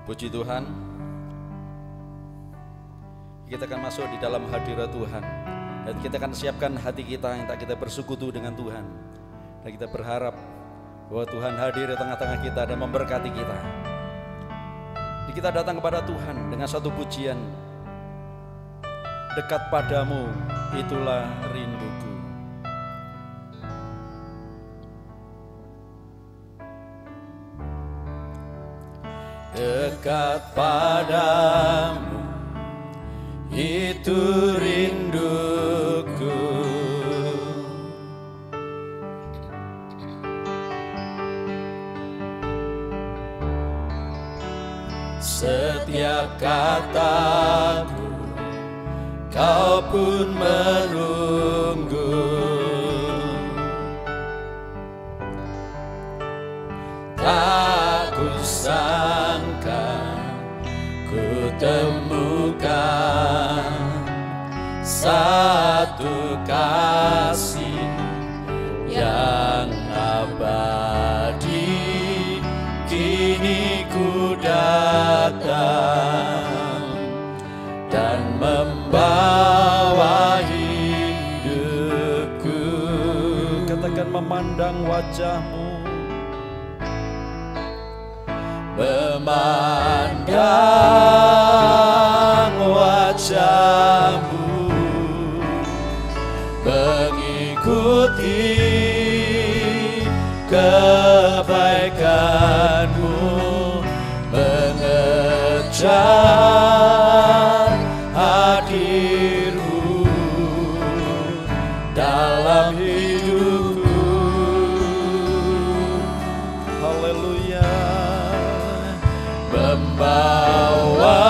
Puji Tuhan, kita akan masuk di dalam hadirat Tuhan dan kita akan siapkan hati kita yang tak kita bersekutu dengan Tuhan. Dan kita berharap bahwa Tuhan hadir di tengah-tengah kita dan memberkati kita. Jadi kita datang kepada Tuhan dengan satu pujian, dekat padamu itulah rinduku. Dekat padamu itu rinduku, setiap kataku kau pun menunggu. Tak kusangka ku temukan satu kasih yang abadi. Kini ku datang dan membawa hidupku. Katakan memandang wajahmu, memandang wajahmu, mengikuti kebaikanmu, mengejar hadirmu dalam hidupku. Haleluya. Membawa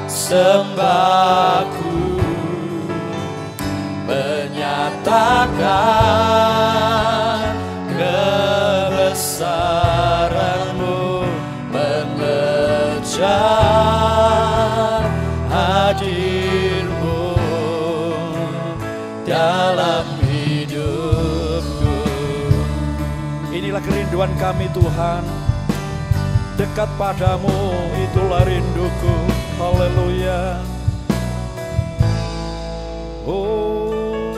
sembahku, menyatakan kebesaranmu, mengejar hadirmu dalam hidupku. Inilah kerinduan kami Tuhan, dekat padamu itulah rinduku. Haleluya. Oh,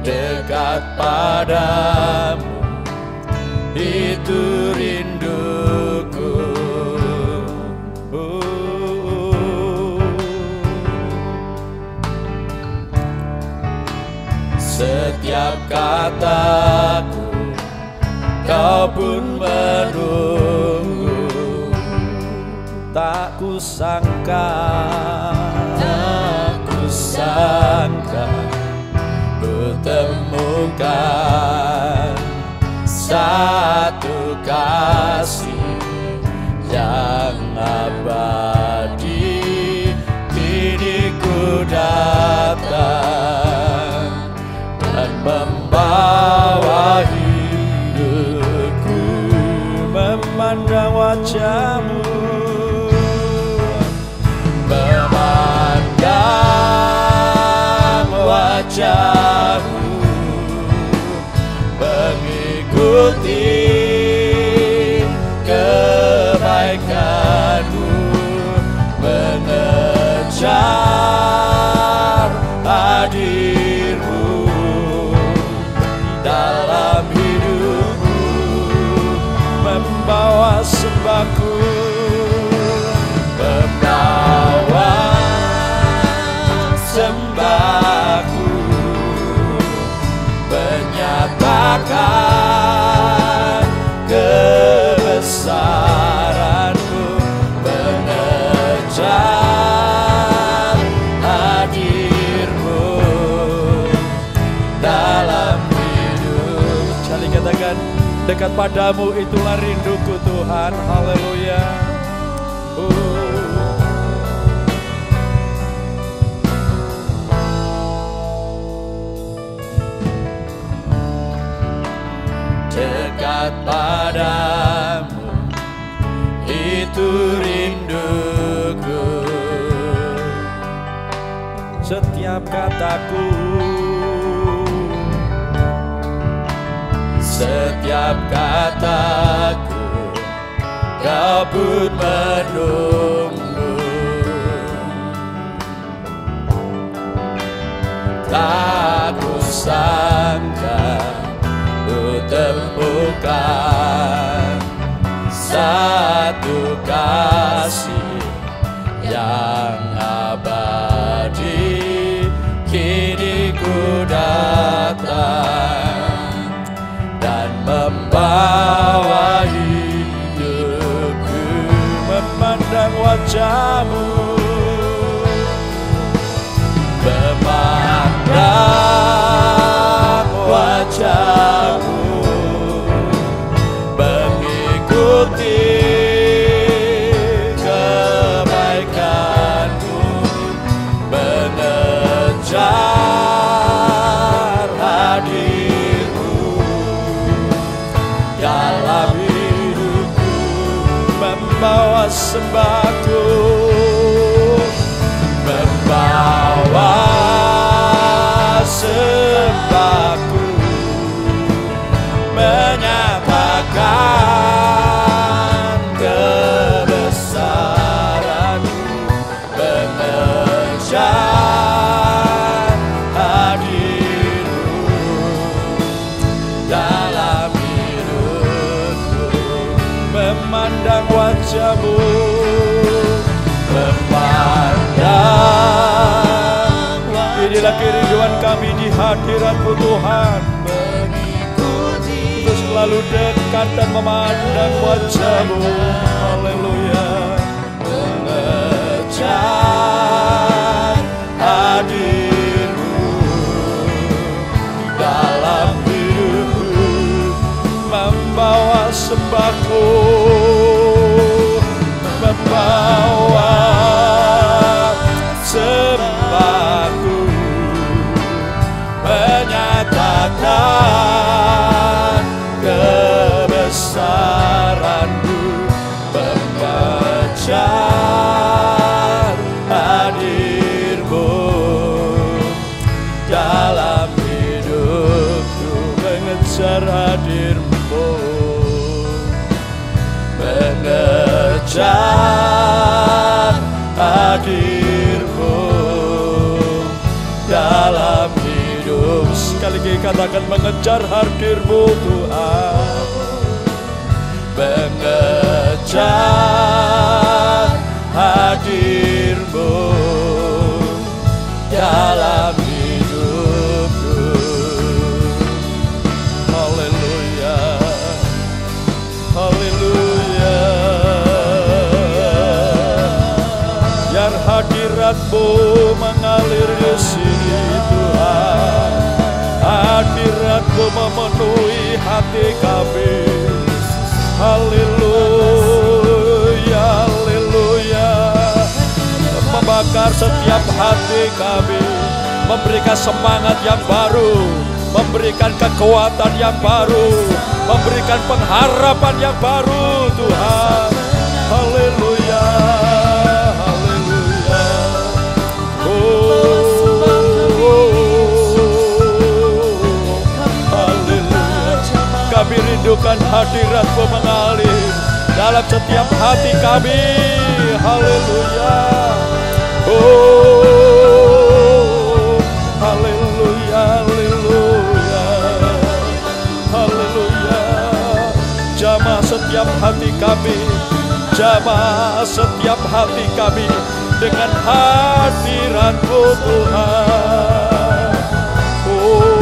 dekat padamu itu rinduku. Oh, setiap kataku kau pun menunggu. Tak kusangka ku temukan satu kasih yang abadi. Kini ku datang dan membawa hidupku, memandang wajahmu, memandang wajahmu, mengikuti kebaikanmu, mengejar hadirmu dalam hidupku, membawa sembahku, membawa sembahku, menyatakan kebesaranmu, mengejar hadirmu dalam hidup. Sekali katakan, dekat padamu itulah rinduku Tuhan. Haleluya. Dekat padamu itu rinduku, setiap kataku setiap kataku, Kau pun menunggu. Tak kusangka ku temukan satu kasih yang abadi. Kini ku datang dan membawa hidupku, memandang wajah-Mu, memandang wajah-Mu, mengikuti kebaikan-Mu, mengejar hadir-Mu dalam hidupku, membawa sembahku, membawa sembahku, menyatakan kebesaran-Mu, mengejar hadir-Mu dalam hidupku, memandang wajah-Mu, memandang. Inilah kerinduan kami di hadirat-Mu Tuhan, untuk selalu dekat dan memandang wajah-Mu. Haleluya. Mengejar hadir-Mu dalam hidupku, membawa sembahku, membawa sembahku, menyatakan kebesaran-Mu, mengejar hadir-Mu dalam hidupku, mengejar hadir-Mu, mengejar hadir-Mu dalam hidup. Sekali lagi katakan, mengejar hadir-Mu Tuhan, mengejar hadir-Mu dalam hidupku. Haleluya, haleluya. Biar hadirat-Mu mengalir di sini Tuhan, hadirat-Mu memenuhi hati kami. Haleluya, haleluya. Membakar setiap hati kami, memberikan semangat yang baru, memberikan kekuatan yang baru, memberikan pengharapan yang baru Tuhan. Haleluya, haleluya. Kami rindukan hadirat-Mu mengalir dalam setiap hati kami. Haleluya. Oh, haleluya, haleluya, haleluya. Jamah setiap hati kami, jamah setiap hati kami dengan hadirat-Mu Tuhan. Oh,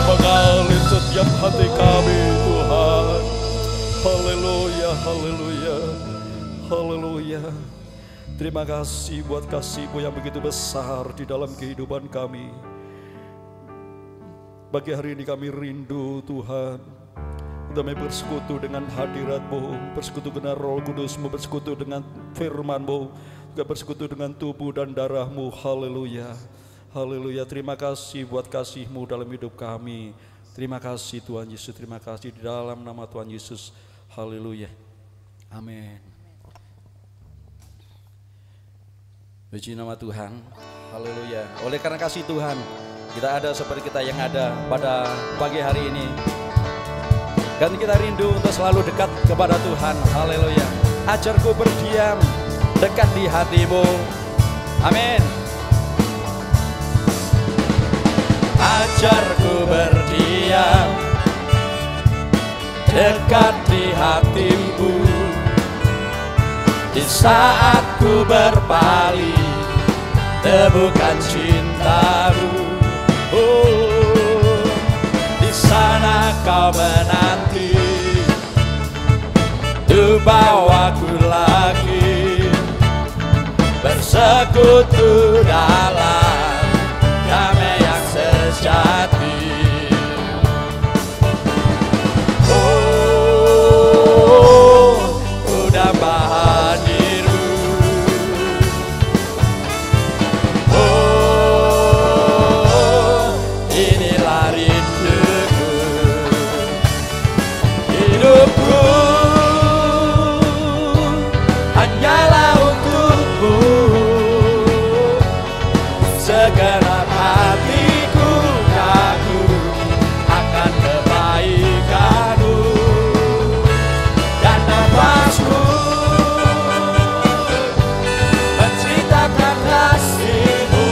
mengalir setiap hati kami Tuhan. Haleluya, haleluya, haleluya. Terima kasih buat kasih-Mu yang begitu besar di dalam kehidupan kami. Bagi hari ini kami rindu Tuhan, Kami bersekutu dengan hadirat-Mu, bersekutu dengan Roh Kudus-Mu, bersekutu dengan firman-Mu, juga bersekutu dengan tubuh dan darah-Mu. Haleluya, haleluya. Terima kasih buat kasih-Mu dalam hidup kami. Terima kasih Tuhan Yesus, terima kasih di dalam nama Tuhan Yesus. Haleluya, amin. Puji nama Tuhan, haleluya. Oleh karena kasih Tuhan, kita ada seperti kita yang ada pada pagi hari ini. Dan kita rindu untuk selalu dekat kepada Tuhan. Haleluya. Ajarku berdiam dekat di hati-Mu. Amin. Ajarku berdiam dekat di hati-Mu. Di saat ku berpaling, temukan cinta-Mu. Oh, di sana Kau menanti, tu bawaku lagi bersekutu dalam damai yang sejati. Oh, udah hadir-Mu. Oh, inilah rinduku, hidupku hanyalah untuk-Mu. Segenap hatiku kagum akan kebaikan-Mu, dan nafasku menceritakan kasih-Mu.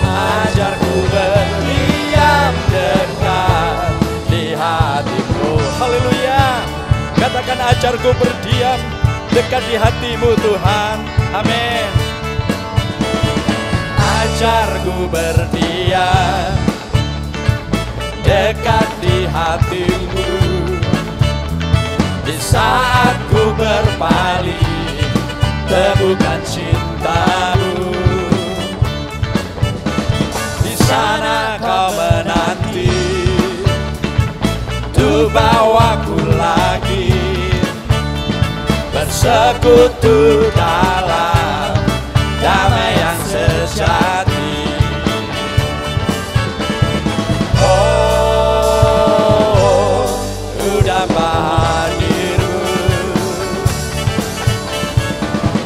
Ajarku berdiam dekat di hati-Mu. Haleluya. Katakan, ajarku berdiam dekat di hati-Mu Tuhan. Amin. Ajarku berdiam dekat di hati-Mu. Di saat ku berpaling, temukan cinta-Mu. Di sana Kau menanti, tu bawaku lagi bersekutu dalam damai yang sejati. Oh, udah hadir-Mu.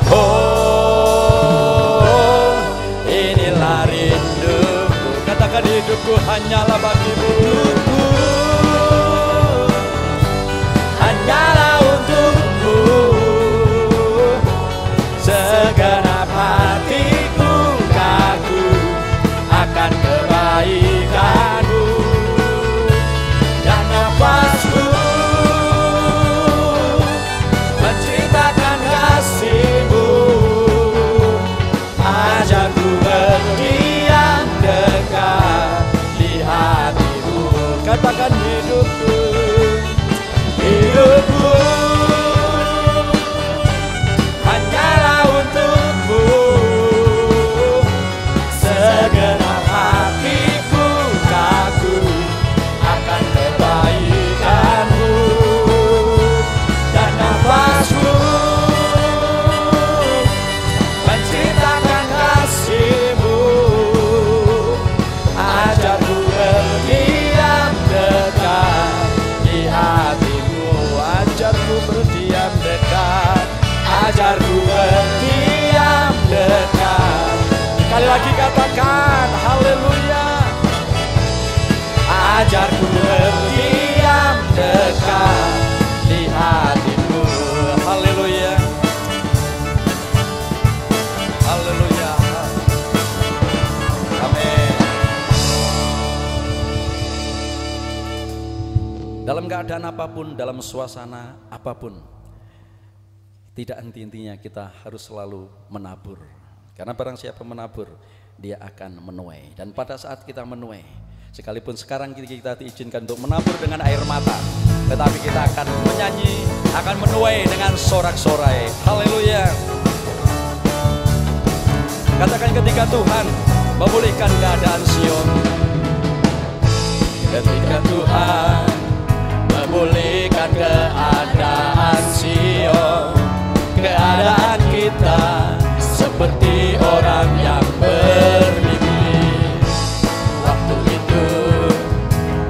Oh, inilah rinduku. Katakan, hidupku hanyalah bagi-Mu. Hanyalah untuk-Mu. Segenap hatiku kagum akan kebaikan-Mu, dan nafasku menceritakan kasih-Mu. Ajarku berdiam dekat di hati-Mu. Katakan, hidupku, hidupku hanyalah untuk-Mu. Segenap hatiku kagum akan kebaikan-Mu, dan nafasku menceritakan kasih-Mu. Ajarku berdiam dekat di hati-Mu. Ajarku berdiam dekat. Ajarku berdiam dekat. Sekali lagi katakan, haleluya. Ajarku berdiam dekat di hati-Mu. Haleluya, haleluya, amin. Dalam keadaan apapun, dalam suasana apapun, tidak henti-hentinya kita harus selalu menabur. Karena barang siapa menabur, dia akan menuai. Dan pada saat kita menuai, sekalipun sekarang kita diizinkan untuk menabur dengan air mata, tetapi kita akan menyanyi, akan menuai dengan sorak-sorai. Haleluya. Katakan, ketika Tuhan memulihkan keadaan Sion, ketika Tuhan memulihkan keadaan Sion. Keadaan kita seperti orang yang bermimpi. Waktu itu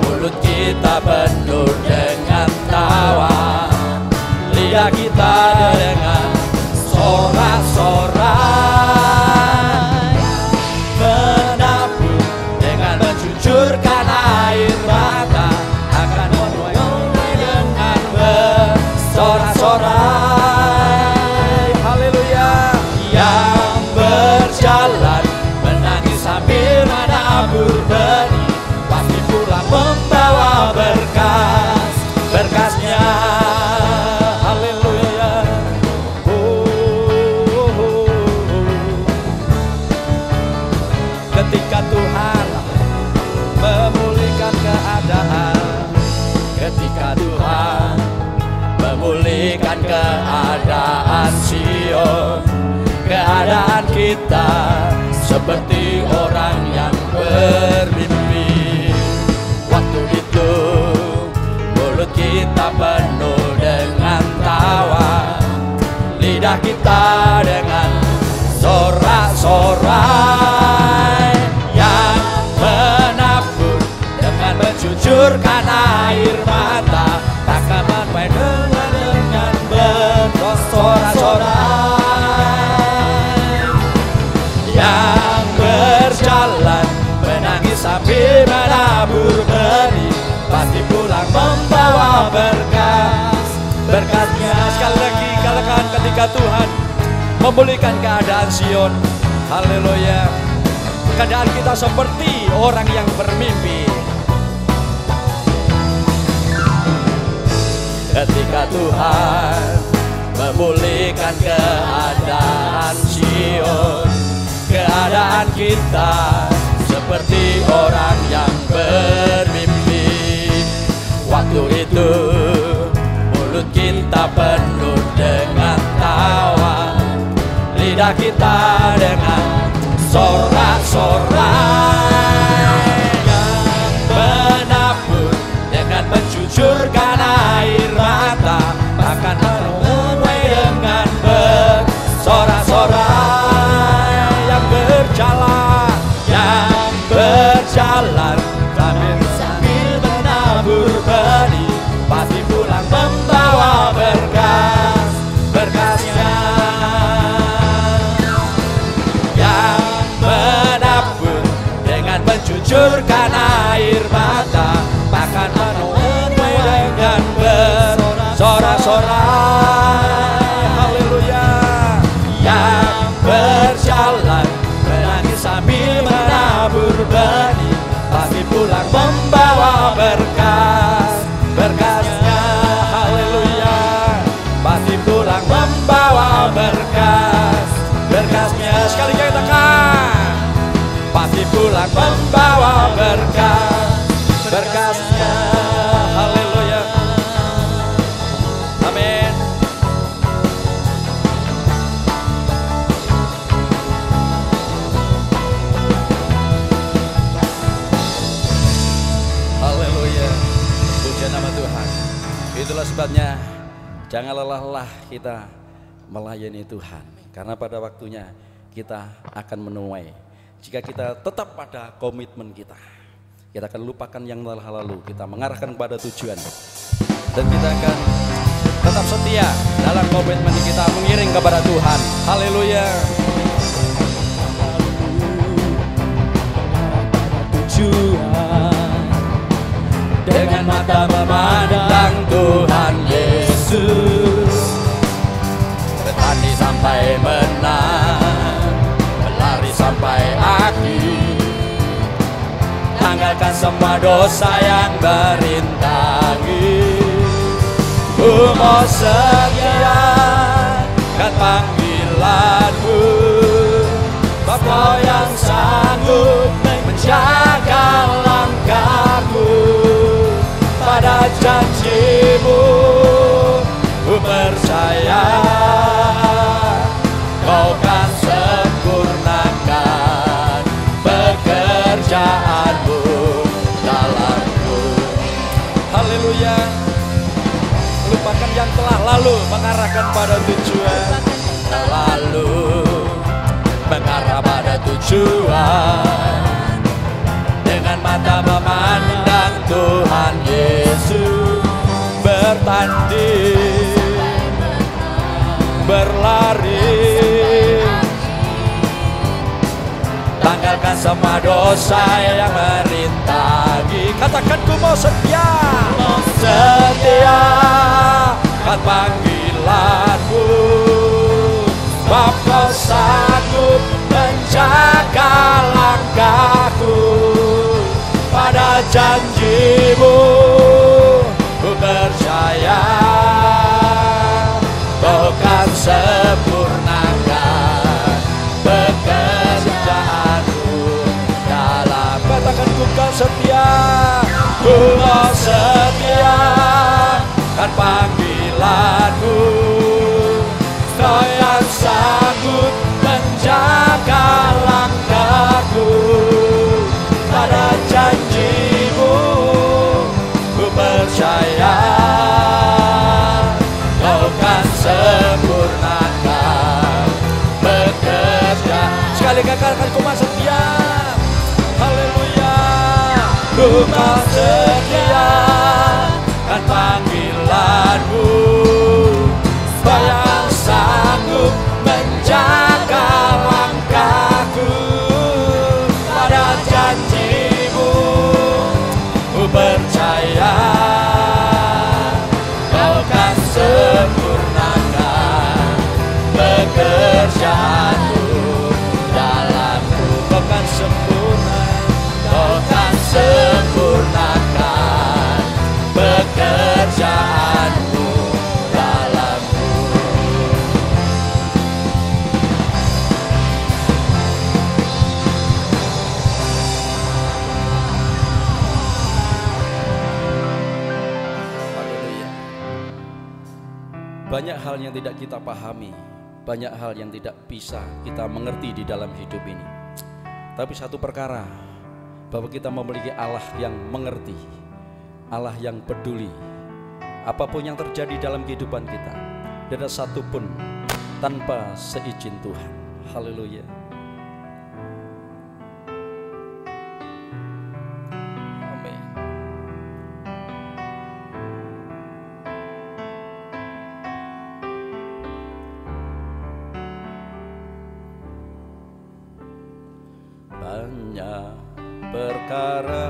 mulut kita penuh dengan tawa, lidah kita dengan sorak-sorai, menabur dengan mencucurkan air mata, akan menuai dengan bersorak-sorai. Haleluya. Yang berjalan menangis sambil menabur benih, pasti pulang membawa berkasnya. Haleluya. Ketika Tuhan memulihkan keadaan, ketika Tuhan memulihkan keadaan Sion, keadaan kita seperti orang yang bermimpi. Waktu itu mulut kita penuh dengan tawa, lidah kita dengan sorak-sorai, yang menabur dengan mencucurkan air mata, takkan menuai dengan bersorak-sorai. Yang berjalan menangis sambil menabur benih, pasti pulang membawa berkatnya. Sekali lagi katakan, ketika Tuhan memulihkan keadaan Sion. Haleluya. Keadaan kita seperti orang yang bermimpi. Ketika Tuhan memulihkan keadaan Sion, keadaan kita seperti orang yang bermimpi. Waktu itu mulut kita penuh dengan tawa, lidah kita dengan sorak-sorai, yang menabur dengan mencucurkan air mata, akan menuai dengan bersorak-sorai. Yang berjalan sambil menabur benih, pasti pulang membawa berkasnya. Yang menabur dengan mencucurkan air mata, akan menuai dengan bersorak-sorai. Haleluya. Yang berjalan menangis sambil menabur benih, pasti pulang membawa berkasnya. Haleluya. Pasti pulang membawa berkasnya. Sekali lagi katakan, pasti pulang membawa berkasnya. Haleluya. Amin. Haleluya. Puji nama Tuhan. Itulah sebabnya jangan lelah-lelah kita melayani Tuhan, karena pada waktunya kita akan menuai. Jika kita tetap pada komitmen kita akan lupakan yang telah lalu, kita mengarahkan kepada tujuan, dan kita akan tetap setia dalam komitmen kita mengiring kepada Tuhan. Haleluya. Tujuan dengan mata memandang Tuhan Yesus, bertani sampai menang, berlari sampai akhir, tanggalkan semua dosa yang berintangi. Mau setia kan panggilanmu, Bapa yang sanggup menjaga langkahku. Pada janjimu ku percaya, kau kan sempurnakan pekerjaanmu dalamku. Haleluya. yang telah lalu mengarahkan pada tujuan. Lalu mengarah pada tujuan. Dengan mata memandang Tuhan Yesus, bertanding, berlari, tanggalkan semua dosa yang merintangi. Katakan ku mau setia, kan panggilanmu. Sebab kau sanggup menjaga langkahku. Pada janjimu ku percaya, kau kan sempurnakan pekerjaanmu dalam. Katakan ku kau setia, ku mau setia, kan panggilanmu. Kau yang sanggup menjaga langkahku. Pada janjimu ku percaya, kau kan sempurnakan pekerjaan. Sekali katakan ku mau setia, haleluya. Ku mau setia, kan panggilanmu. Kau yang sanggup menjaga langkahku. Pada janjimu ku percaya, kau kan sempurnakan pekerjaanmu dalamku. Kau kan sempurna, kau kan sempurnakan pekerjaanmu dalamku. Haleluya. Banyak hal yang tidak kita pahami, banyak hal yang tidak bisa kita mengerti di dalam hidup ini. Tapi satu perkara, bahwa kita memiliki Allah yang mengerti, Allah yang peduli. Apapun yang terjadi dalam kehidupan kita, tidak ada satupun tanpa seizin Tuhan. Haleluya. Amin. Banyak perkara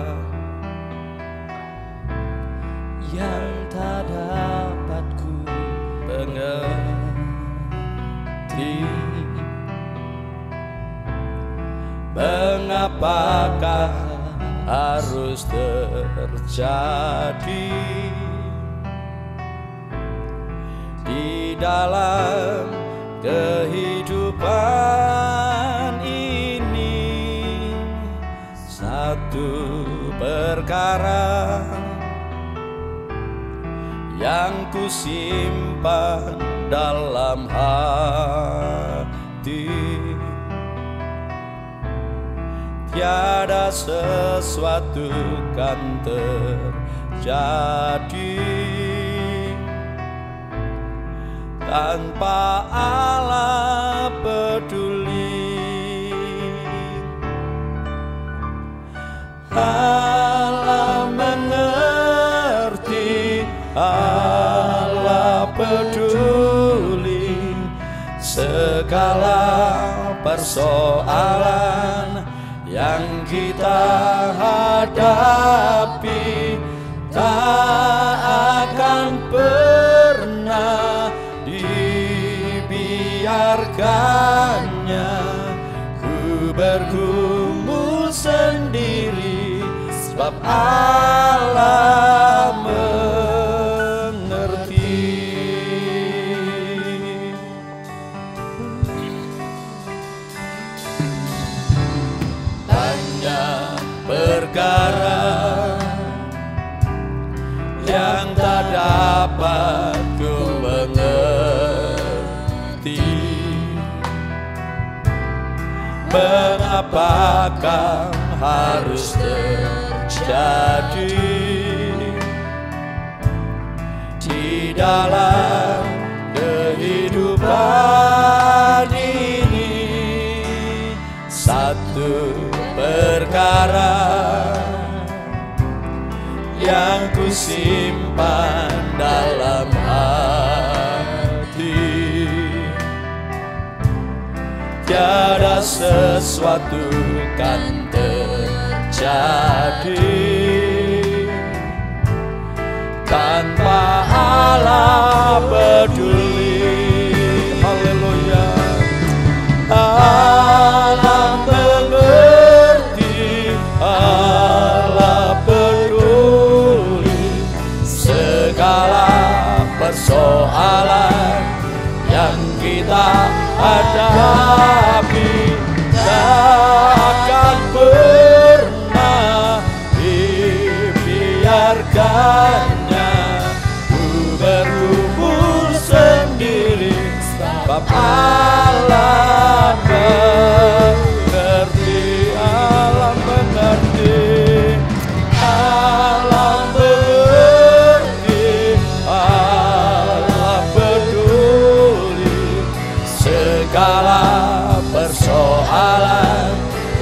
yang tak dapat ku mengerti. Mengapakah harus terjadi di dalam kehidupan ini? Satu perkara yang ku simpan dalam hati, tiada sesuatu kan terjadi tanpa Allah peduli. Allah mengerti, Allah peduli segala persoalan yang kita hadapi. Tak akan pernah dibiarkannya ku bergumul sendiri, sebab Allah mengerti. Banyak perkara yang tak dapat ku mengerti. Mengapakah harus terjadi di dalam kehidupan ini, satu perkara yang ku simpan dalam hati, tiada sesuatu kan terjadi tanpa Allah peduli. Haleluya. Allah mengerti, Allah peduli segala persoalan yang kita hadapi. Takkan pernah dibiarkannya ku bergumul sendiri, sebab Allah mengerti, Allah mengerti, Allah mengerti, Allah peduli segala persoalan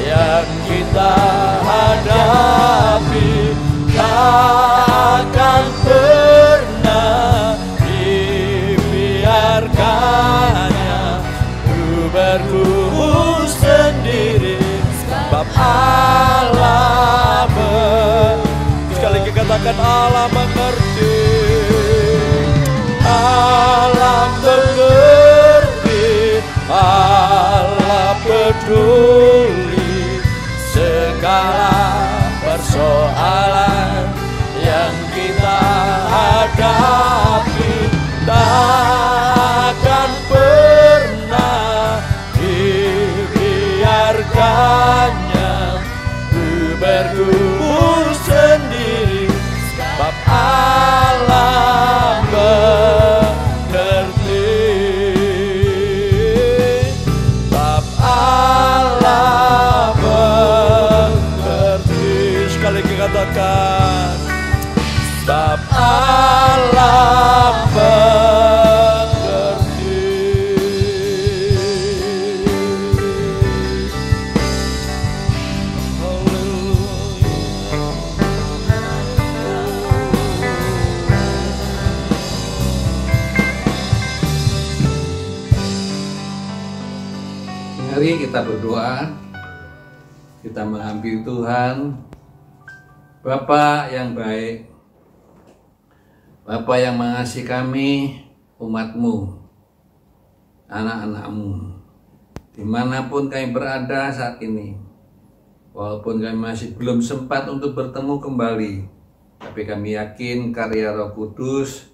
yang kita hadapi. Takkan pernah dibiarkannya ku bergumul sendiri, sebab Allah sekali lagi katakan Allah mengerti, Allah mengerti, Allah peduli segala persoalan yang kita hadapi. Takkan pernah dibiarkannya ku bergumul sendiri, sebab Allah mengerti, sebab Allah mengerti. Sekali lagi katakan, sebab Allah mengerti. Mari kita berdoa, kita menghampiri Tuhan. Bapa yang baik, Bapa yang mengasihi kami, umat-Mu, anak-anak-Mu, dimanapun kami berada saat ini. Walaupun kami masih belum sempat untuk bertemu kembali, tapi kami yakin karya Roh Kudus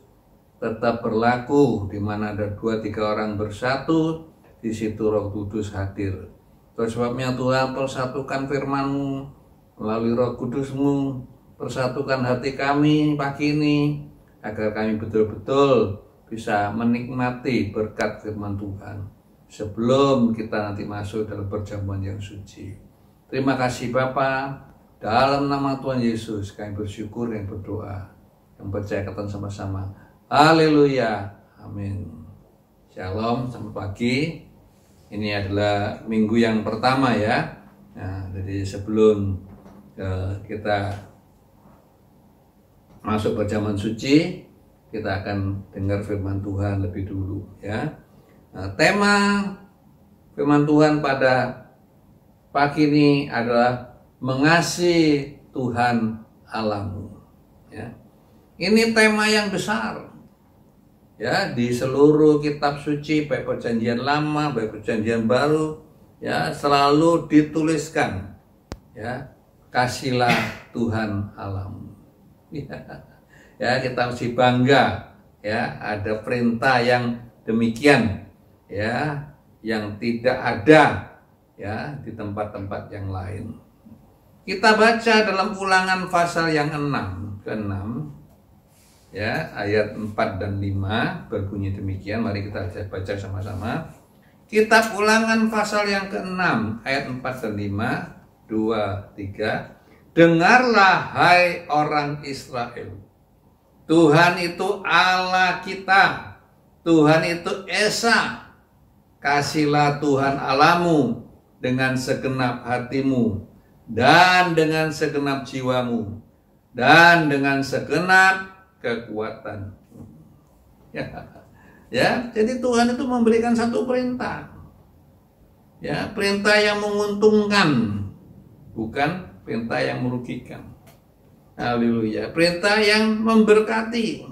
tetap berlaku. Di mana ada 2-3 orang bersatu, di situ Roh Kudus hadir. Oleh sebabnya Tuhan, persatukan firman-Mu melalui Roh Kudus-Mu, persatukan hati kami pagi ini, agar kami betul-betul bisa menikmati berkat firman Tuhan sebelum kita nanti masuk dalam perjamuan yang suci. Terima kasih Bapa, dalam nama Tuhan Yesus kami bersyukur dan berdoa, yang percaya katakan sama-sama, haleluya, amin. Shalom, selamat pagi. Ini adalah minggu yang pertama ya. Nah, jadi sebelum kita masuk perjamuan suci, kita akan dengar firman Tuhan lebih dulu ya. Nah, tema firman Tuhan pada pagi ini adalah mengasihi Tuhan Allahmu ya. Ini tema yang besar ya, di seluruh kitab suci, baik perjanjian lama, baik perjanjian baru ya, selalu dituliskan ya, kasihlah Tuhan Allahmu ya, kita mesti bangga ya, ada perintah yang demikian ya, yang tidak ada ya di tempat-tempat yang lain. Kita baca dalam Ulangan pasal yang ke-6 ya, ayat 4 dan 5 berbunyi demikian. Mari kita baca sama-sama. Kitab Ulangan pasal yang ke-6 ayat 4 dan 5, 2, 3. Dengarlah hai orang Israel, Tuhan itu Allah kita. Tuhan itu Esa. Kasihlah Tuhan Allahmu dengan segenap hatimu dan dengan segenap jiwamu dan dengan segenap kekuatan. Ya, jadi Tuhan itu memberikan satu perintah. Ya, perintah yang menguntungkan, bukan perintah yang merugikan. Haleluya. Perintah yang memberkati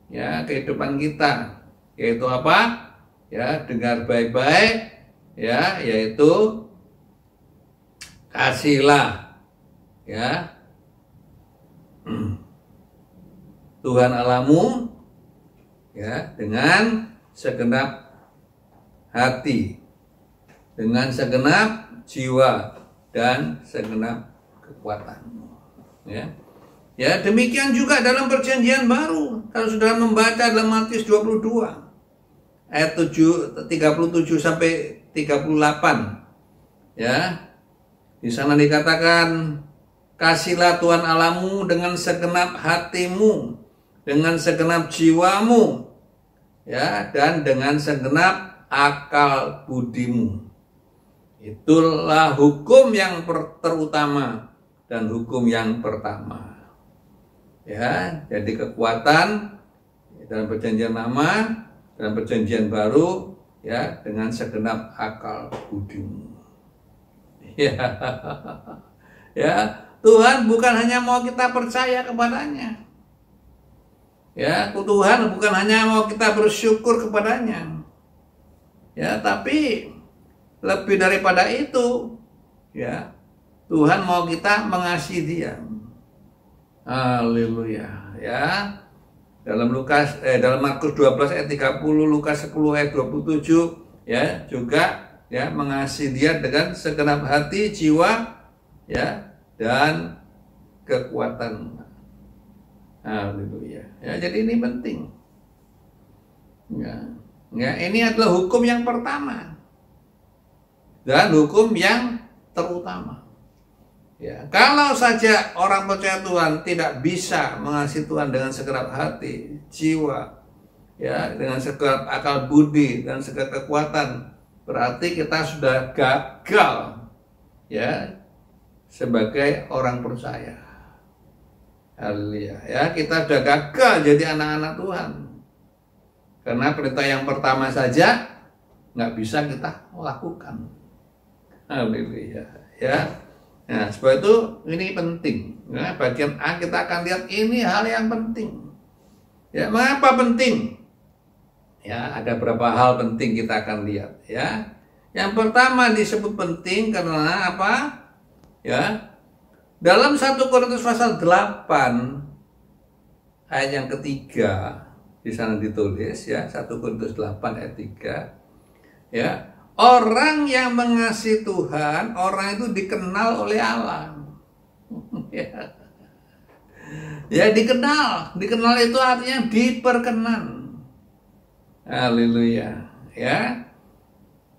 ya kehidupan kita. Yaitu apa? Ya, dengar baik-baik ya, yaitu kasihlah ya Tuhan Allahmu ya dengan segenap hati, dengan segenap jiwa dan segenap kekuatan. Ya, demikian juga dalam perjanjian baru. Kalau saudara membaca dalam Matius 22 ayat 37 sampai 38. Ya. Di sana dikatakan, kasihlah Tuhan Allahmu dengan segenap hatimu, dengan segenap jiwamu, ya, dan dengan segenap akal budimu. Itulah hukum yang terutama dan hukum yang pertama. Ya, jadi kekuatan dalam perjanjian lama, dalam perjanjian baru, ya, dengan segenap akal budimu. Ya, ya, Tuhan bukan hanya mau kita percaya kepadanya. Ya, Tuhan bukan hanya mau kita bersyukur kepadanya. Ya, tapi lebih daripada itu, ya, Tuhan mau kita mengasihi Dia. Haleluya, ya. Dalam Markus 12 ayat 30, Lukas 10 ayat 27, ya, juga ya mengasihi Dia dengan segenap hati, jiwa, ya, dan kekuatan. Haleluya. Ya, jadi ini penting. Ya, ini adalah hukum yang pertama dan hukum yang terutama. Ya, kalau saja orang percaya Tuhan tidak bisa mengasihi Tuhan dengan segenap hati, jiwa, ya, dengan segenap akal budi dan segenap kekuatan, berarti kita sudah gagal, ya, sebagai orang percaya. Haleluya, ya, kita sudah gagal jadi anak-anak Tuhan. Karena perintah yang pertama saja nggak bisa kita lakukan. Haleluya, ya. Nah, sebab itu ini penting. Ya, bagian A kita akan lihat ini hal yang penting. Ya, mengapa penting? Ya, ada beberapa hal penting kita akan lihat. Ya, yang pertama disebut penting karena apa? Ya, dalam 1 Korintus pasal 8 ayat yang ketiga di sana ditulis, ya, 1 Korintus 8 ayat 3. Ya. Orang yang mengasihi Tuhan, orang itu dikenal oleh Allah. Ya, dikenal. Dikenal itu artinya diperkenan. Haleluya. Ya.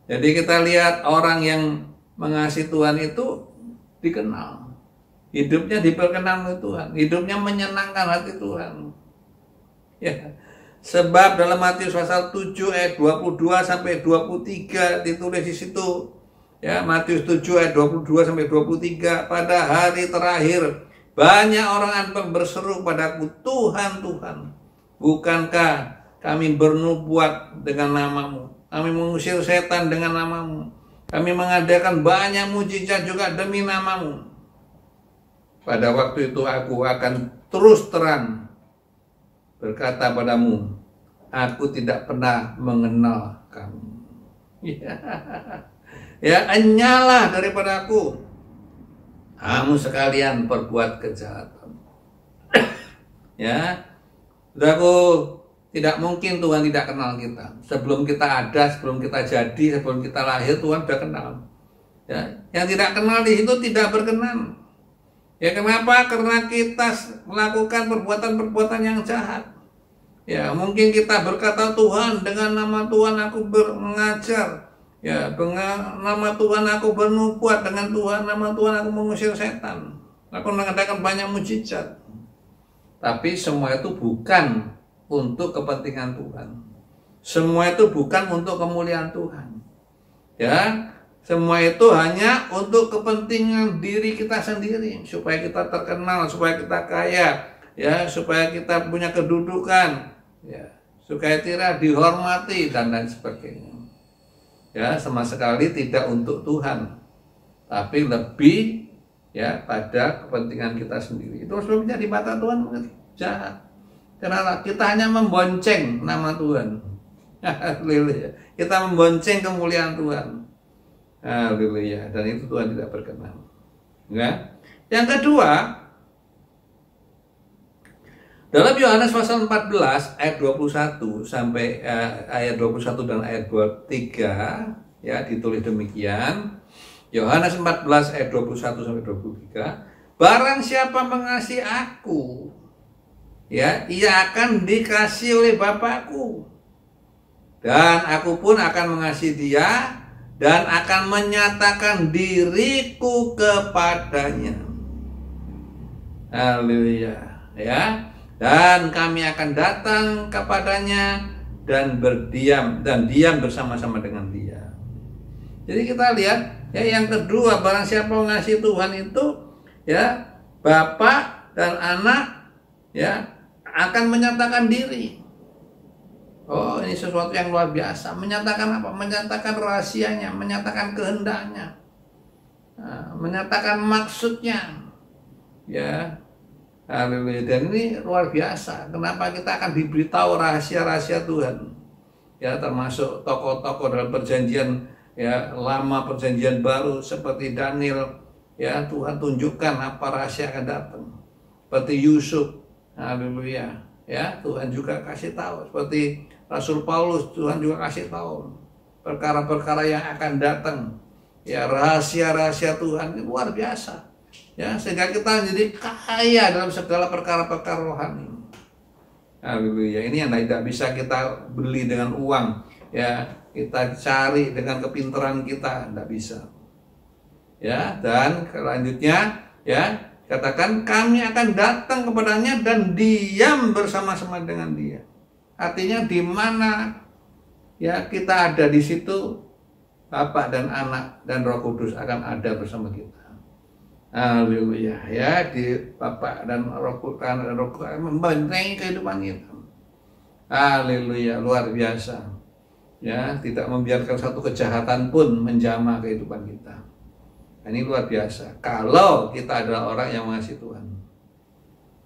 Jadi kita lihat orang yang mengasihi Tuhan itu dikenal. Hidupnya diperkenan oleh Tuhan. Hidupnya menyenangkan hati Tuhan. Ya. Sebab dalam Matius pasal 7 ayat 22 sampai 23 ditulis di situ, ya, Matius 7 ayat 22 sampai 23, pada hari terakhir banyak orang akan berseru padaku, Tuhan, Tuhan, bukankah kami bernubuat dengan namamu, kami mengusir setan dengan namamu, kami mengadakan banyak mujizat juga demi namamu. Pada waktu itu aku akan terus terang berkata padamu, aku tidak pernah mengenal kamu. Ya, enyalah daripada aku, kamu sekalian berbuat kejahatan. Ya, saudaraku, tidak mungkin Tuhan tidak kenal kita. Sebelum kita ada, sebelum kita jadi, sebelum kita lahir, Tuhan sudah kenal. Ya, yang tidak kenal di situ tidak berkenan. Ya, kenapa? Karena kita melakukan perbuatan-perbuatan yang jahat. Ya, mungkin kita berkata, Tuhan, dengan nama Tuhan aku mengajar. Ya, dengan nama Tuhan aku bernubuat, dengan Tuhan nama Tuhan aku mengusir setan. Aku mengadakan banyak mujizat. Tapi semua itu bukan untuk kepentingan Tuhan. Semua itu bukan untuk kemuliaan Tuhan. Ya, semua itu hanya untuk kepentingan diri kita sendiri, supaya kita terkenal, supaya kita kaya, ya, supaya kita punya kedudukan, ya, supaya kita dihormati dan lain sebagainya. Ya, sama sekali tidak untuk Tuhan, tapi lebih ya pada kepentingan kita sendiri. Itu harus menjadi mata Tuhan jahat. Karena kita hanya membonceng nama Tuhan. Haleluya. Kita membonceng kemuliaan Tuhan. Haleluya. Dan itu Tuhan tidak berkenan. Ya. Yang kedua, dalam Yohanes pasal 14 ayat 21 sampai ayat 21 dan ayat 23, ya, ditulis demikian. Yohanes 14 ayat 21 sampai 23. Barang siapa mengasihi aku, ya, ia akan dikasihi oleh Bapakku. Dan aku pun akan mengasihi dia dan akan menyatakan diriku kepadanya. Haleluya, ya. Dan kami akan datang kepadanya dan diam bersama-sama dengan dia. Jadi kita lihat, ya, yang kedua, barang siapa mengasihi Tuhan itu, ya, Bapa dan Anak, ya, akan menyatakan diri. Oh, ini sesuatu yang luar biasa. Menyatakan apa? Menyatakan rahasianya, menyatakan kehendaknya, menyatakan maksudnya. Ya, haleluya. Dan ini luar biasa. Kenapa kita akan diberitahu rahasia-rahasia Tuhan? Ya, termasuk tokoh-tokoh dalam perjanjian, ya, lama, perjanjian baru, seperti Daniel. Ya, Tuhan tunjukkan apa rahasia akan datang. Seperti Yusuf. Haleluya. Ya, Tuhan juga kasih tahu. Seperti Rasul Paulus, Tuhan juga kasih tahu perkara-perkara yang akan datang. Ya, rahasia-rahasia Tuhan ini luar biasa. Ya, sehingga kita menjadi kaya dalam segala perkara-perkara rohani. Haleluya. Ini yang tidak bisa kita beli dengan uang. Ya, kita cari dengan kepintaran kita, tidak bisa. Ya, dan selanjutnya, ya, katakan kami akan datang kepadanya dan diam bersama-sama dengan dia. Artinya di mana, ya, kita ada di situ, Bapa dan Anak dan Roh Kudus akan ada bersama kita. Haleluya, ya, di Bapa dan Roh Kudus akan membentengi kehidupan kita. Haleluya, luar biasa. Ya, tidak membiarkan satu kejahatan pun menjamah kehidupan kita. Ini luar biasa. Kalau kita adalah orang yang mengasihi Tuhan.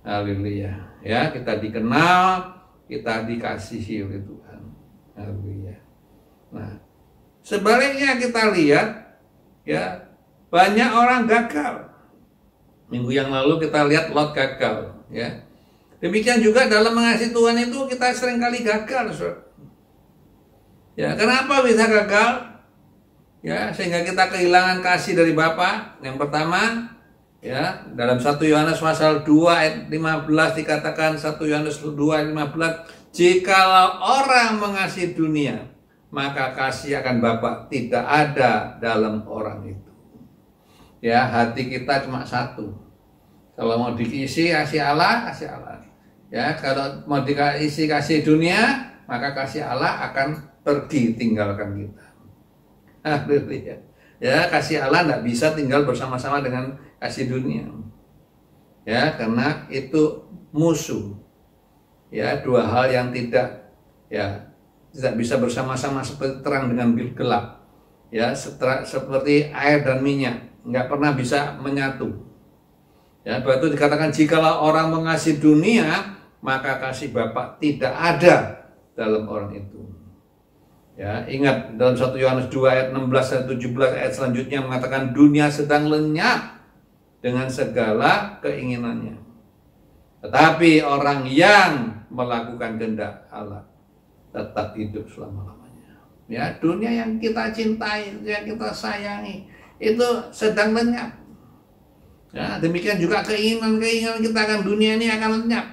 Haleluya, ya, kita dikenal, kita dikasihi oleh Tuhan. Haleluya. Nah, sebaliknya kita lihat, ya, banyak orang gagal. Minggu yang lalu kita lihat Lot gagal, ya. Demikian juga dalam mengasihi Tuhan itu kita seringkali gagal, saudara. Ya, kenapa bisa gagal? Ya, sehingga kita kehilangan kasih dari Bapa. Yang pertama, ya, dalam 1 Yohanes pasal 2 ayat 15 dikatakan, 1 Yohanes 2 ayat 15, jikalau orang mengasihi dunia, maka kasih akan Bapa tidak ada dalam orang itu. Ya, hati kita cuma satu. Kalau mau diisi kasih Allah, kasih Allah. Ya, kalau mau diisi kasih dunia, maka kasih Allah akan pergi tinggalkan kita. Ya, kasih Allah tidak bisa tinggal bersama-sama dengan kasih dunia. Ya, karena itu musuh. Ya, dua hal yang tidak bisa bersama-sama, seperti terang dengan gelap. Ya, seperti air dan minyak, nggak pernah bisa menyatu. Ya, itu dikatakan jikalau orang mengasihi dunia, maka kasih Bapa tidak ada dalam orang itu. Ya, ingat dalam 1 Yohanes 2 ayat 16 dan 17 ayat selanjutnya mengatakan dunia sedang lenyap dengan segala keinginannya. Tetapi orang yang melakukan kehendak Allah tetap hidup selama-lamanya. Ya, dunia yang kita cintai, yang kita sayangi itu sedang lenyap. Ya, demikian juga keinginan-keinginan kita akan dunia ini akan lenyap.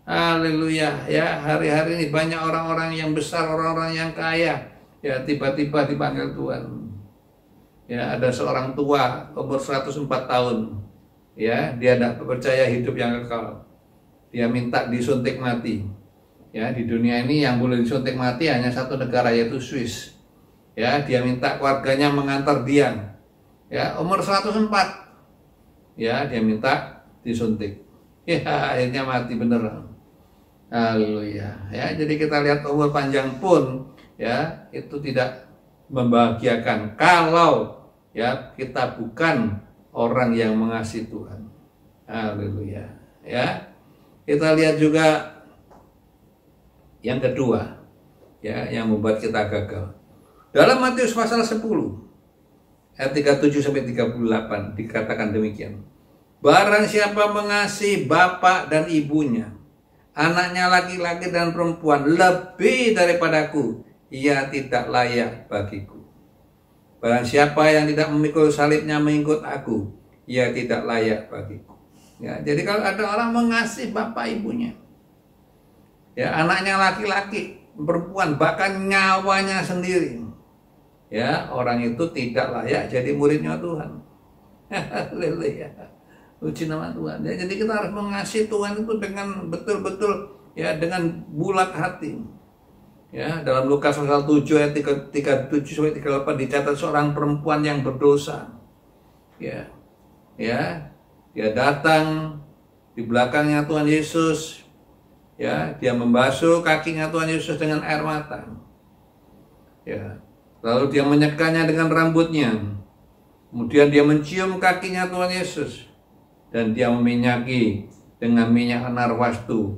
Haleluya, ya, hari-hari ini banyak orang-orang yang besar, orang-orang yang kaya, ya, tiba-tiba dipanggil Tuhan. Ya, ada seorang tua umur 104 tahun. Ya, dia tidak percaya hidup yang kekal. dia minta disuntik mati. Ya, di dunia ini yang boleh disuntik mati hanya satu negara, yaitu Swiss. Ya, dia minta keluarganya mengantar dia. Ya, umur 104. Ya, dia minta disuntik. Ya, akhirnya mati beneran. Haleluya. Ya, jadi kita lihat umur panjang pun ya itu tidak membahagiakan kalau ya kita bukan orang yang mengasihi Tuhan. Haleluya. Ya. Kita lihat juga yang kedua ya yang membuat kita gagal. Dalam Matius pasal 10 ayat 37 sampai 38 dikatakan demikian. Barang siapa mengasihi bapak dan ibunya, anaknya laki-laki dan perempuan lebih daripadaku, ia tidak layak bagiku. Barang siapa yang tidak memikul salibnya mengikut aku, ia tidak layak bagiku. Ya, jadi kalau ada orang mengasihi bapak ibunya, ya anaknya laki-laki, perempuan, bahkan nyawanya sendiri, ya orang itu tidak layak jadi muridnya Tuhan. Haleluya. Puji nama Tuhan. Ya, jadi kita harus mengasihi Tuhan itu dengan betul-betul ya dengan bulat hati. Ya, dalam Lukas pasal 7 ayat 37 sampai 38 dicatat seorang perempuan yang berdosa. Ya. Ya, dia datang di belakangnya Tuhan Yesus. Ya, dia membasuh kakinya Tuhan Yesus dengan air mata. Ya. Lalu dia menyekanya dengan rambutnya. Kemudian dia mencium kakinya Tuhan Yesus. Dan dia meminyaki dengan minyak narwastu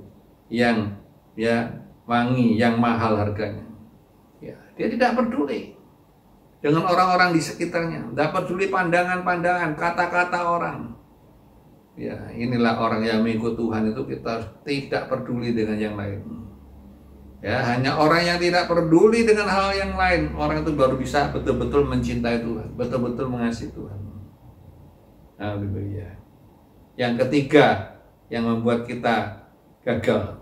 yang ya wangi, yang mahal harganya. Ya, dia tidak peduli dengan orang-orang di sekitarnya, tidak peduli pandangan-pandangan, kata-kata orang. Ya, inilah orang yang mengikut Tuhan itu kita tidak peduli dengan yang lain. Ya, hanya orang yang tidak peduli dengan hal yang lain, orang itu baru bisa betul-betul mencintai Tuhan, betul-betul mengasihi Tuhan. Haleluya. Yang ketiga yang membuat kita gagal.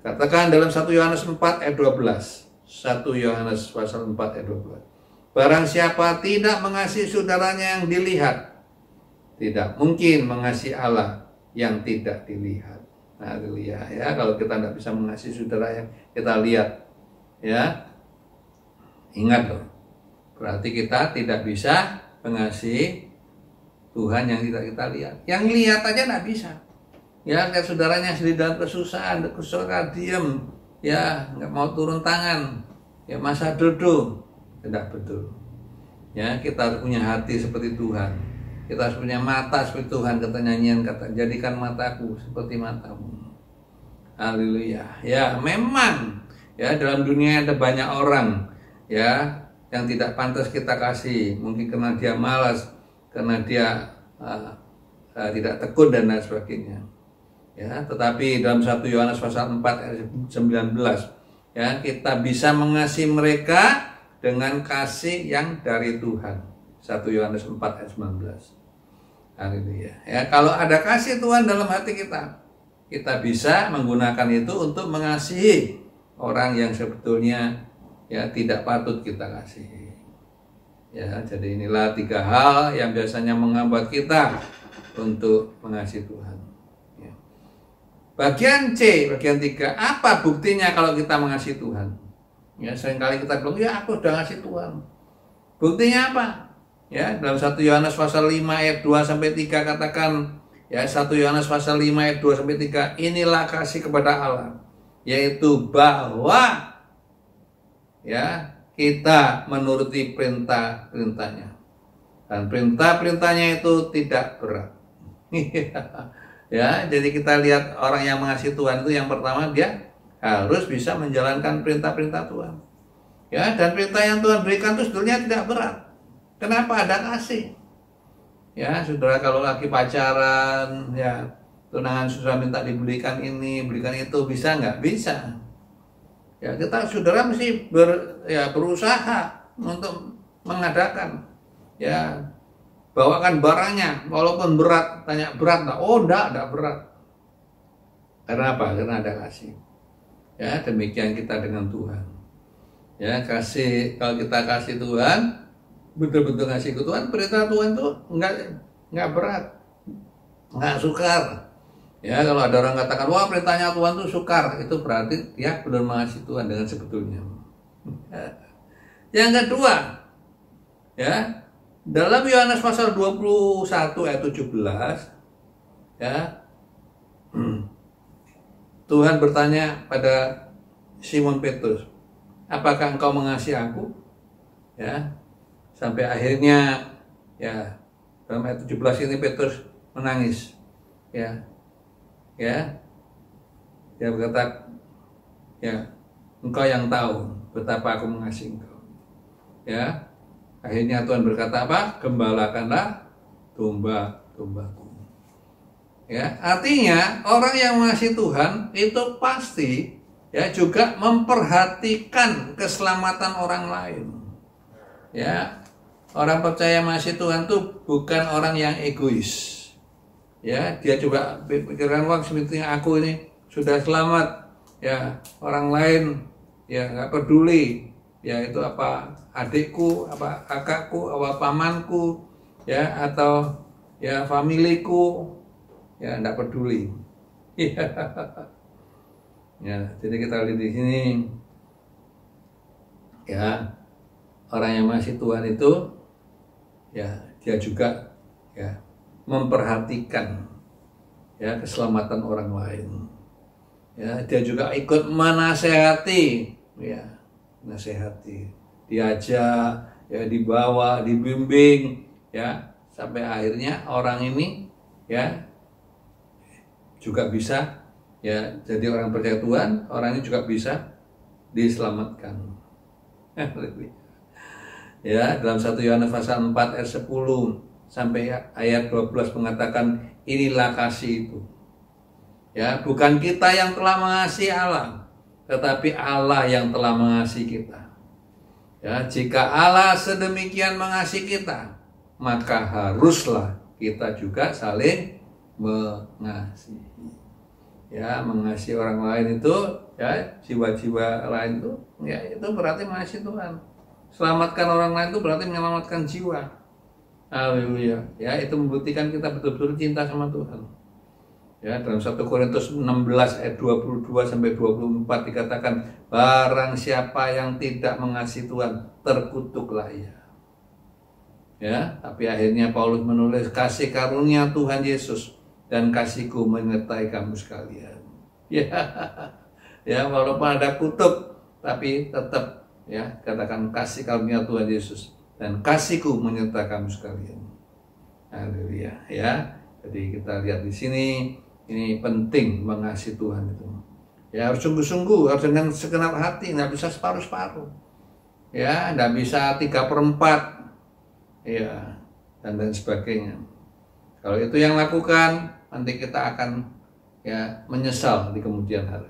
Katakan dalam 1 Yohanes 4 ayat 12. 1 Yohanes pasal 4 ayat 12. Barang siapa tidak mengasihi saudaranya yang dilihat, tidak mungkin mengasihi Allah yang tidak dilihat. Haleluya. Ya, kalau kita tidak bisa mengasihi saudara yang kita lihat, ya ingat loh. Berarti kita tidak bisa mengasihi Tuhan yang tidak kita lihat. Yang lihat aja nggak bisa. Ya, lihat saudaranya sedih dalam kesusahan, diam, ya nggak mau turun tangan, ya masa duduk, tidak betul. Ya, kita harus punya hati seperti Tuhan. Kita harus punya mata seperti Tuhan. Kata nyanyian, kata jadikan mataku seperti matamu. Haleluya. Ya, memang ya dalam dunia ada banyak orang ya yang tidak pantas kita kasih. Mungkin karena dia malas, karena dia tidak tekun dan lain sebagainya. Ya, tetapi dalam 1 Yohanes pasal 4 ayat 19 ya kita bisa mengasihi mereka dengan kasih yang dari Tuhan. 1 Yohanes 4 ayat 19. Haleluya. Ya, kalau ada kasih Tuhan dalam hati kita, kita bisa menggunakan itu untuk mengasihi orang yang sebetulnya ya tidak patut kita kasihi. Ya, jadi inilah 3 hal yang biasanya menghambat kita untuk mengasihi Tuhan. Ya. Bagian C, bagian 3, apa buktinya kalau kita mengasihi Tuhan? Ya, seringkali kita bilang, ya aku udah ngasih Tuhan. Buktinya apa? Ya, dalam 1 Yohanes pasal 5 ayat 2 sampai 3 katakan, ya 1 Yohanes pasal 5 ayat 2 sampai 3, inilah kasih kepada Allah, yaitu bahwa ya kita menuruti perintah-perintahnya. Dan perintah-perintahnya itu tidak berat. Ya, jadi kita lihat orang yang mengasihi Tuhan itu yang pertama dia harus bisa menjalankan perintah-perintah Tuhan. Ya, dan perintah yang Tuhan berikan itu sebetulnya tidak berat. Kenapa? Ada kasih. Ya, saudara kalau lagi pacaran, ya tunangan saudara minta dibelikan ini, belikan itu, bisa nggak? Bisa. Ya, kita saudara mesti berusaha untuk mengadakan, ya bawakan barangnya, walaupun berat. Tanya berat nggak? Oh enggak berat. Karena apa? Karena ada kasih. Ya, demikian kita dengan Tuhan. Ya, kasih, kalau kita kasih Tuhan, betul-betul ngasih ke Tuhan, perintah Tuhan tuh enggak berat, enggak sukar. Ya, kalau ada orang katakan, wah perintahnya Tuhan itu sukar, itu berarti dia belum mengasihi Tuhan dengan sebetulnya. Yang kedua, ya, dalam Yohanes pasal 21 ayat 17, ya, Tuhan bertanya pada Simon Petrus, apakah engkau mengasihi aku? Ya, sampai akhirnya, ya, dalam ayat 17 ini Petrus menangis, ya, dia berkata, ya, engkau yang tahu betapa aku mengasihi engkau. Ya, akhirnya Tuhan berkata apa? Gembalakanlah domba-dombaku. Ya, artinya orang yang mengasihi Tuhan itu pasti ya juga memperhatikan keselamatan orang lain. Ya, orang percaya mengasihi Tuhan itu bukan orang yang egois. Ya, dia juga pikiran wah sebetulnya aku ini sudah selamat. Ya, orang lain ya nggak peduli. Ya, itu apa adikku, apa kakakku, apa pamanku, ya atau ya familiku, ya nggak peduli. Ya, jadi kita lihat di sini, ya orang yang masih Tuhan itu, ya dia juga ya memperhatikan ya keselamatan orang lain. Ya, dia juga ikut menasehati, ya nasihati, diajak, ya dibawa, dibimbing, ya sampai akhirnya orang ini ya juga bisa ya jadi orang percaya Tuhan, orang ini juga bisa diselamatkan. Ya, dalam 1 Yohanes pasal 4 ayat 10 sampai ayat 12 mengatakan inilah kasih itu. Ya, bukan kita yang telah mengasihi Allah, tetapi Allah yang telah mengasihi kita. Ya, jika Allah sedemikian mengasihi kita, maka haruslah kita juga saling mengasihi. Ya, mengasihi orang lain itu, ya jiwa-jiwa lain itu, ya itu berarti mengasihi Tuhan. Selamatkan orang lain itu berarti menyelamatkan jiwa. Haleluya. Ya, itu membuktikan kita betul-betul cinta sama Tuhan. Ya, dalam 1 Korintus 16 ayat 22 sampai 24 dikatakan, barang siapa yang tidak mengasihi Tuhan, terkutuklah ia. Ya, tapi akhirnya Paulus menulis, kasih karunia Tuhan Yesus dan kasihku menyertai kamu sekalian. Ya, ya walaupun ada kutuk, tapi tetap ya katakan kasih karunia Tuhan Yesus dan kasihku menyertai kamu sekalian. Haleluya. Ya, jadi kita lihat di sini. Ini penting mengasihi Tuhan itu. Ya harus sungguh-sungguh, harus dengan segenap hati, nggak bisa separuh-separuh. Ya, nggak bisa 3/4. Ya, dan lain sebagainya. Kalau itu yang lakukan, nanti kita akan ya menyesal di kemudian hari.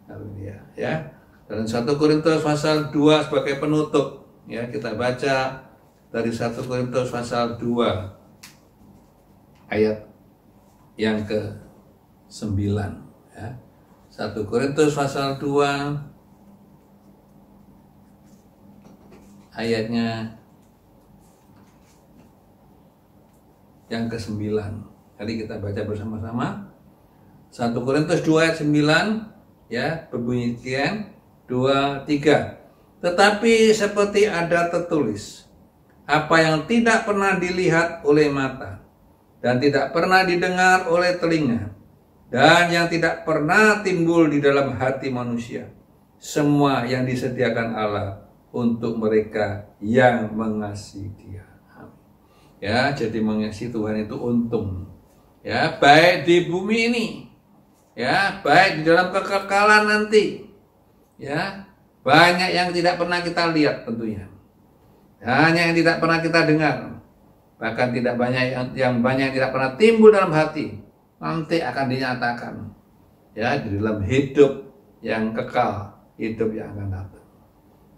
Haleluya. Ya. Dalam 1 Korintus pasal 2 sebagai penutup, ya kita baca dari 1 Korintus pasal 2 ayat yang ke-9 ya. 1 Korintus pasal 2 ayatnya yang ke-9. Tadi kita baca bersama-sama. 1 Korintus 2 ayat 9 ya, berbunyi demikian 2, 3. Tetapi seperti ada tertulis, apa yang tidak pernah dilihat oleh mata dan tidak pernah didengar oleh telinga dan yang tidak pernah timbul di dalam hati manusia, semua yang disediakan Allah untuk mereka yang mengasihi Dia. Ya, jadi mengasihi Tuhan itu untung. Ya, baik di bumi ini, ya, baik di dalam kekekalan nanti. Ya, banyak yang tidak pernah kita lihat tentunya. Hanya yang tidak pernah kita dengar. Bahkan tidak banyak yang tidak pernah timbul dalam hati, nanti akan dinyatakan ya di dalam hidup yang kekal, hidup yang akan datang.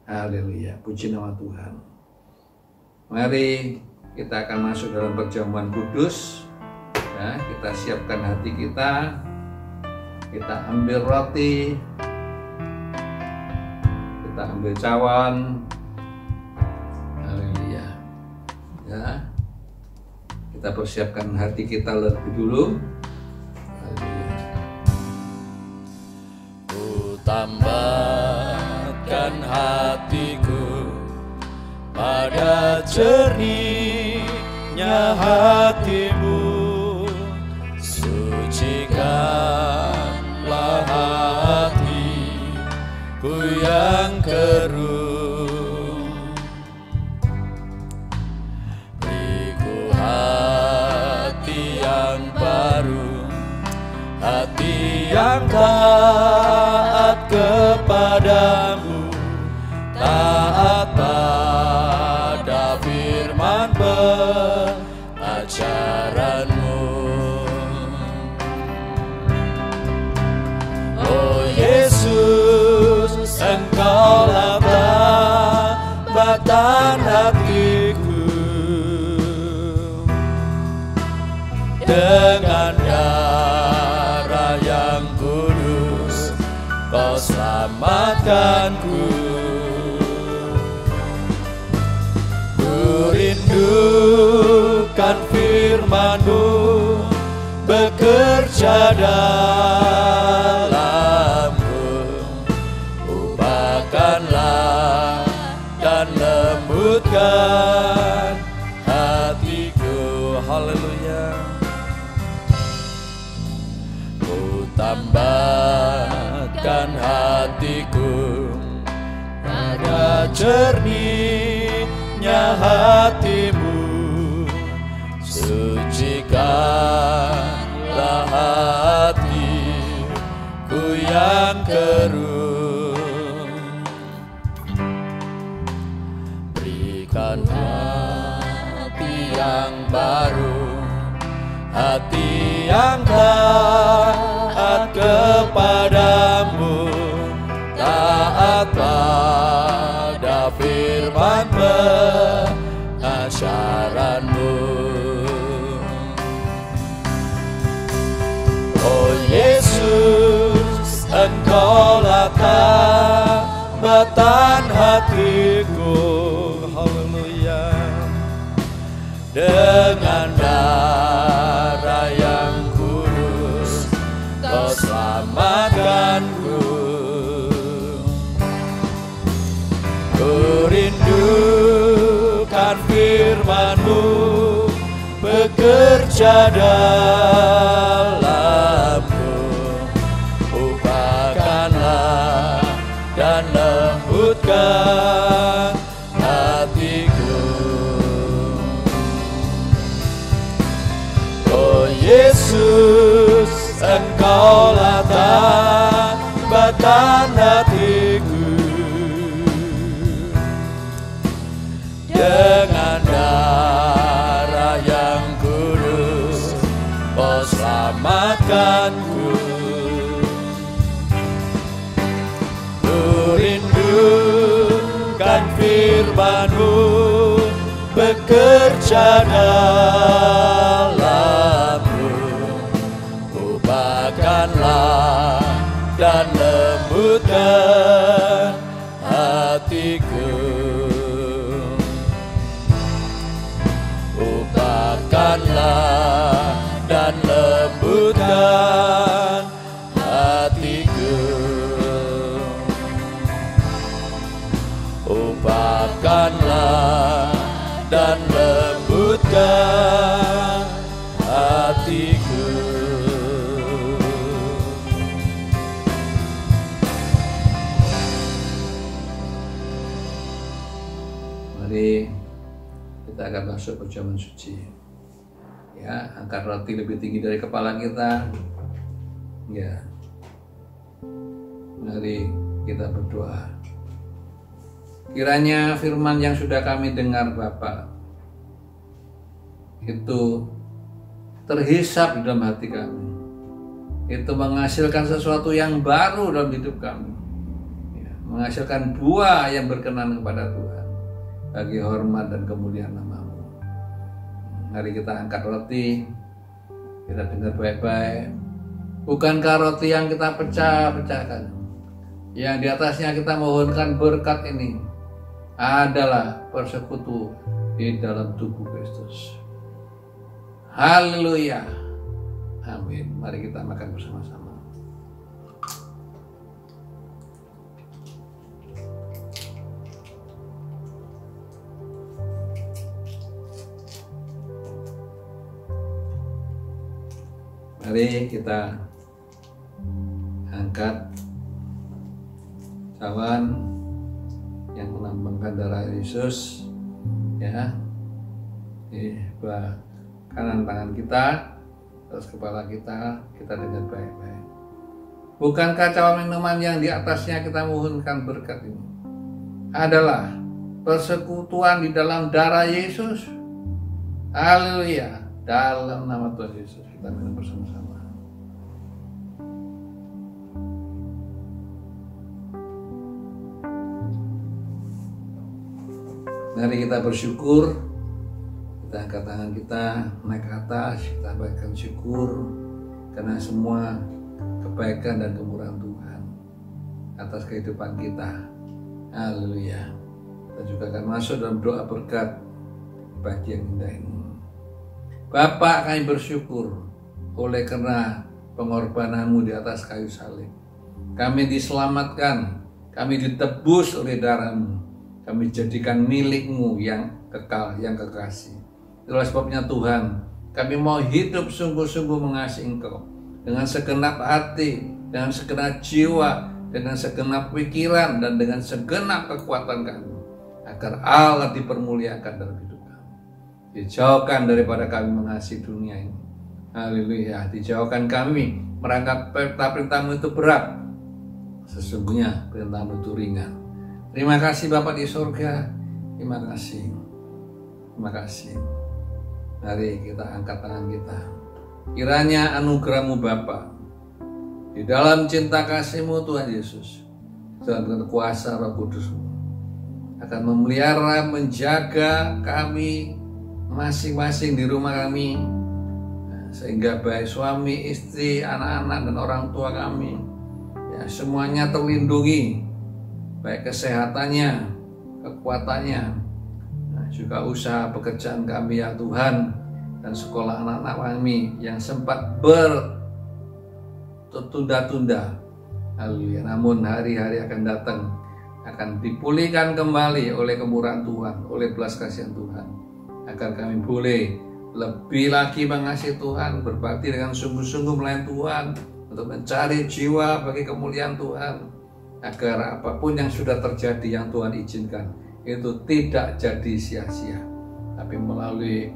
Haleluya, puji nama Tuhan. Mari kita akan masuk dalam perjamuan kudus. Ya, kita siapkan hati kita. Kita ambil roti. Kita ambil cawan. Haleluya. Ya. Kita persiapkan hati kita lebih dulu. tambahkan hatiku pada jernihnya hatimu, sucikanlah hatiku yang keruh. Beriku hati yang baru, hati yang taat kepadamu, taat pada firman pengajaranmu. Oh Yesus, Engkaulah tambatan hatiku, dengan darah yang kudus Kau selamatkanku. Ku rindukan firman-Mu bekerja dalamku, ubahkanlah dan lembutkan hatiku. Haleluya. Tambahkan hatiku pada jernihnya hatimu, sucikanlah hatiku yang keruh. Berikan hati yang baru, hati yang taat kepadamu, taat pada firman pengajaranmu. Oh Yesus, Engkaulah tambatan hatiku. Haleluya. Dengan darah yang kudus Kau selamatkanku. Ku rindukan firman-Mu bekerja dalamku, ubahkanlah dan lembutkan hatiku. Oh Yesus, Engkaulah tambatan hatiku, dengan darah yang kudus Kau selamatkanku. Ku rindukan firman-Mu bekerja dalamku, ubahkanlah dan lembutkan hatiku. Ubahkanlah dan lembutkan hatiku. Ubahkanlah dan lembutkan hatiku. Mari kita akan masuk perjamuan suci. Ya, angkat roti lebih tinggi dari kepala kita. Ya. Mari kita berdoa. Kiranya firman yang sudah kami dengar Bapa itu terhisap di dalam hati kami. Itu menghasilkan sesuatu yang baru dalam hidup kami. Ya, menghasilkan buah yang berkenan kepada Tuhan, bagi hormat dan kemuliaan nama-Mu. Mari kita angkat roti, kita dengar baik-baik. Bukankah roti yang kita pecah-pecahkan, yang di atasnya kita mohonkan berkat ini, adalah persekutu di dalam tubuh Kristus. Haleluya. Amin. Mari kita makan bersama-sama. Mari kita angkat cawan yang melambangkan darah Yesus, ya, di sebelah kanan tangan kita, terus kepala kita dengar baik-baik. Bukankah cawan minuman yang di atasnya kita mohonkan berkat ini adalah persekutuan di dalam darah Yesus? Haleluya. Dalam nama Tuhan Yesus kita minum bersama-sama. Mari kita bersyukur. Kita angkat tangan kita naik ke atas, kita berikan syukur karena semua kebaikan dan kemurahan Tuhan atas kehidupan kita. Haleluya. Kita juga akan masuk dalam doa berkat bagi yang indah ini. Bapa, kami bersyukur oleh karena pengorbananmu di atas kayu salib. Kami diselamatkan, kami ditebus oleh darahmu, kami jadikan milikmu yang kekal, yang kekasih. Itulah sebabnya Tuhan, kami mau hidup sungguh-sungguh mengasihi Engkau dengan segenap hati, dengan segenap jiwa, dengan segenap pikiran, dan dengan segenap kekuatan kami, agar Allah dipermuliakan dalam hidup kami. Dijauhkan daripada kami mengasihi dunia ini. Haleluya. Dijauhkan kami merangkap perintah-perintahmu itu berat. Sesungguhnya perintahmu itu ringan. Terima kasih Bapa di surga. Terima kasih. Terima kasih. Mari kita angkat tangan kita. Kiranya anugerahmu Bapa, di dalam cinta kasihmu Tuhan Yesus, dan dengan kuasa Roh Kudusmu, akan memelihara, menjaga kami masing-masing di rumah kami, sehingga baik suami, istri, anak-anak, dan orang tua kami, ya, semuanya terlindungi, baik kesehatannya, kekuatannya, juga usaha pekerjaan kami ya Tuhan, dan sekolah anak-anak kami yang sempat tertunda-tunda. Haleluya. Namun hari-hari akan datang, akan dipulihkan kembali oleh kemurahan Tuhan, oleh belas kasihan Tuhan, agar kami boleh lebih lagi mengasihi Tuhan, berbakti dengan sungguh-sungguh melayani Tuhan, untuk mencari jiwa bagi kemuliaan Tuhan, agar apapun yang sudah terjadi yang Tuhan izinkan itu tidak jadi sia-sia, tapi melalui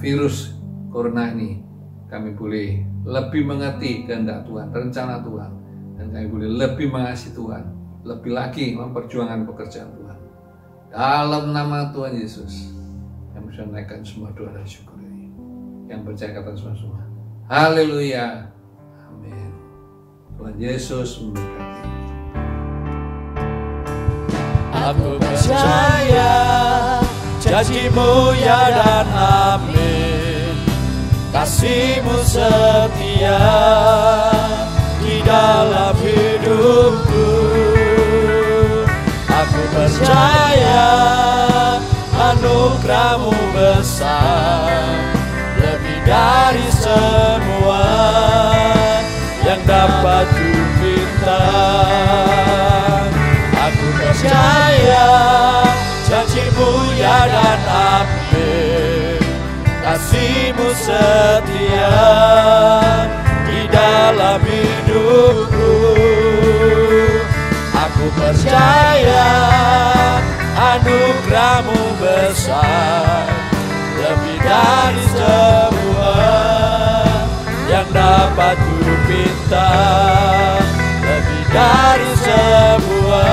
virus corona ini kami boleh lebih mengerti kehendak Tuhan, rencana Tuhan, dan kami boleh lebih mengasihi Tuhan, lebih lagi memperjuangkan pekerjaan Tuhan. Dalam nama Tuhan Yesus kami bisa naikkan semua doa dan syukur ini. Yang percaya kata semua. Haleluya. Amin. Tuhan Yesus memberkati. Aku percaya janji-Mu ya dan amin. Kasih-Mu setia di dalam hidupku. Aku percaya anugerah-Mu besar, lebih dari semua yang dapat kupinta. Aku percaya janji-Mu ya dan amin. Kasih-Mu setia di dalam hidupku. Aku percaya anugerah-Mu besar, lebih dari semua yang dapat kupinta, lebih dari semua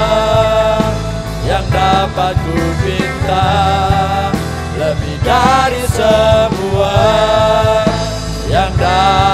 yang dapat kupinta, lebih dari semua yang dapat